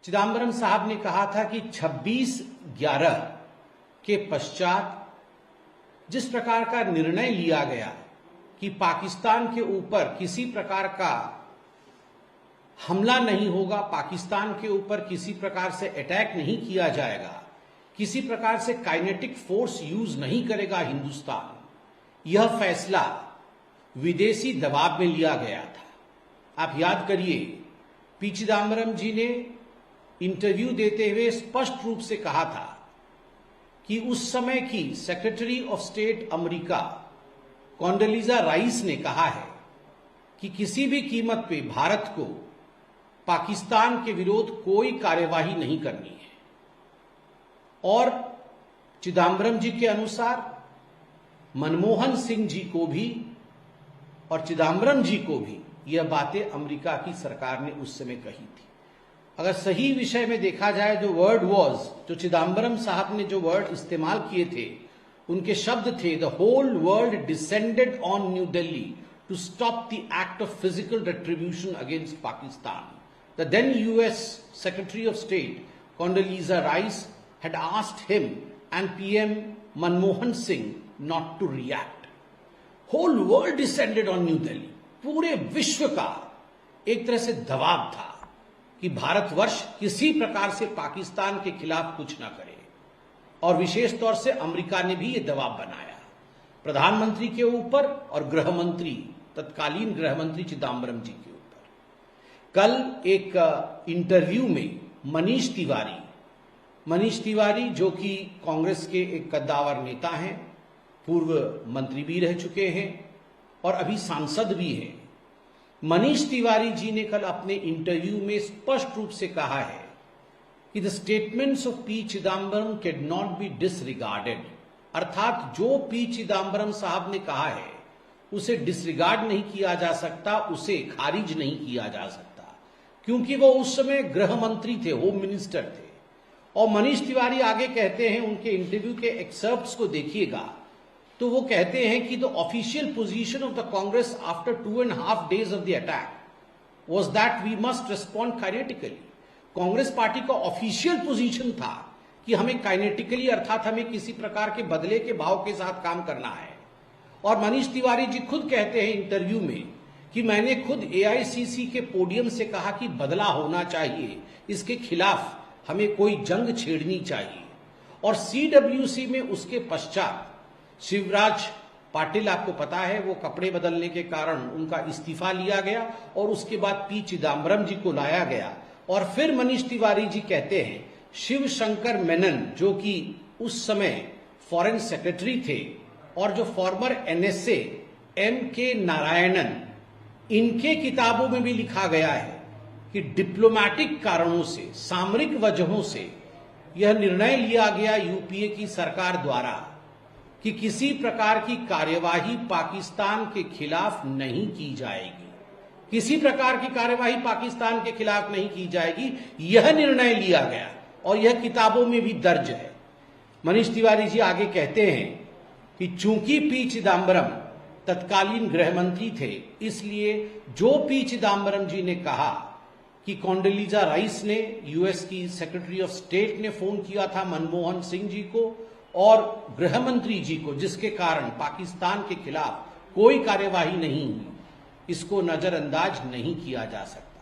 चिदंबरम साहब ने कहा था कि 26/11 के पश्चात जिस प्रकार का निर्णय लिया गया कि पाकिस्तान के ऊपर किसी प्रकार का हमला नहीं होगा, पाकिस्तान के ऊपर किसी प्रकार से अटैक नहीं किया जाएगा, किसी प्रकार से काइनेटिक फोर्स यूज नहीं करेगा हिंदुस्तान, यह फैसला विदेशी दबाव में लिया गया था। आप याद करिए, पी चिदंबरम जी ने इंटरव्यू देते हुए स्पष्ट रूप से कहा था कि उस समय की secretary of state America Condoleezza Rice ने कहा है कि किसी भी कीमत पे भारत को पाकिस्तान के विरोध कोई कार्यवाही नहीं करनी है। और चिदंबरम जी के अनुसार मनमोहन सिंह जी को भी और चिदंबरम जी को भी यह बातें अमेरिका की सरकार ने उस समय कही थी। अगर सही विषय में देखा जाए, जो वर्ड वॉज, जो चिदंबरम साहब ने जो वर्ड इस्तेमाल किए थे, उनके शब्द थे, the whole world descended on New Delhi to stop the act of physical retribution against Pakistan. The then US secretary of state Condoleezza Rice had asked him and PM Manmohan Singh not to react. Whole world descended on New Delhi. पूरे विश्व का एक तरह से दबाव था कि भारतवर्ष किसी प्रकार से पाकिस्तान के खिलाफ कुछ ना करे, और विशेष तौर से अमेरिका ने भी ये दबाव बनाया प्रधानमंत्री के ऊपर और गृह मंत्री, तत्कालीन गृह मंत्री चिदंबरम जी के ऊपर। कल एक इंटरव्यू में मनीष तिवारी जो कि कांग्रेस के एक कद्दावर नेता हैं, पूर्व मंत्री भी रह चुके हैं और अभी सांसद भी हैं, मनीष तिवारी जी ने कल अपने इंटरव्यू में स्पष्ट रूप से कहा है कि the statements of P Chidambaram can not be disregarded. अर्थात जो पी चिदंबरम साहब ने कहा है उसे डिसरिगार्ड नहीं किया जा सकता, उसे खारिज नहीं किया जा सकता, क्योंकि वो उस समय गृह मंत्री थे, होम मिनिस्टर थे। और मनीष तिवारी आगे कहते हैं, उनके इंटरव्यू के एक्सर्प्ट्स को देखिएगा तो वो कहते हैं कि the official position of the Congress after 2.5 days of the attack was that we must respond kinetically. Congress party का ऑफिशियल पोजीशन था कि हमें काइनेटिकली, अर्थात हमें किसी प्रकार के बदले के भाव के साथ काम करना है। और मनीष तिवारी जी खुद कहते हैं इंटरव्यू में कि मैंने खुद एआईसीसी के पोडियम से कहा कि बदला होना चाहिए, इसके खिलाफ हमें कोई जंग छेड़नी चाहिए। और सीडब्ल्यूसी में उसके पश्चात शिवराज पाटिल, आपको पता है, वो कपड़े बदलने के कारण उनका इस्तीफा लिया गया और उसके बाद पी चिदंबरम जी को लाया गया। और फिर मनीष तिवारी जी कहते हैं शिव शंकर मेनन, जो कि उस समय फॉरेन सेक्रेटरी थे, और जो फॉर्मर एनएसए MK नारायणन, इनके किताबों में भी लिखा गया है कि डिप्लोमैटिक कारणों से, सामरिक वजहों से यह निर्णय लिया गया यूपीए की सरकार द्वारा कि किसी प्रकार की कार्यवाही पाकिस्तान के खिलाफ नहीं की जाएगी, किसी प्रकार की कार्यवाही पाकिस्तान के खिलाफ नहीं की जाएगी, यह निर्णय लिया गया और यह किताबों में भी दर्ज है। मनीष तिवारी जी आगे कहते हैं कि चूंकि पी चिदंबरम तत्कालीन गृह मंत्री थे, इसलिए जो पी चिदंबरम जी ने कहा कि कॉन्डोलीजा राइस ने, यूएस की सेक्रेटरी ऑफ स्टेट ने फोन किया था मनमोहन सिंह जी को और गृह मंत्री जी को, जिसके कारण पाकिस्तान के खिलाफ कोई कार्यवाही नहीं हुई, इसको नजरअंदाज नहीं किया जा सकता।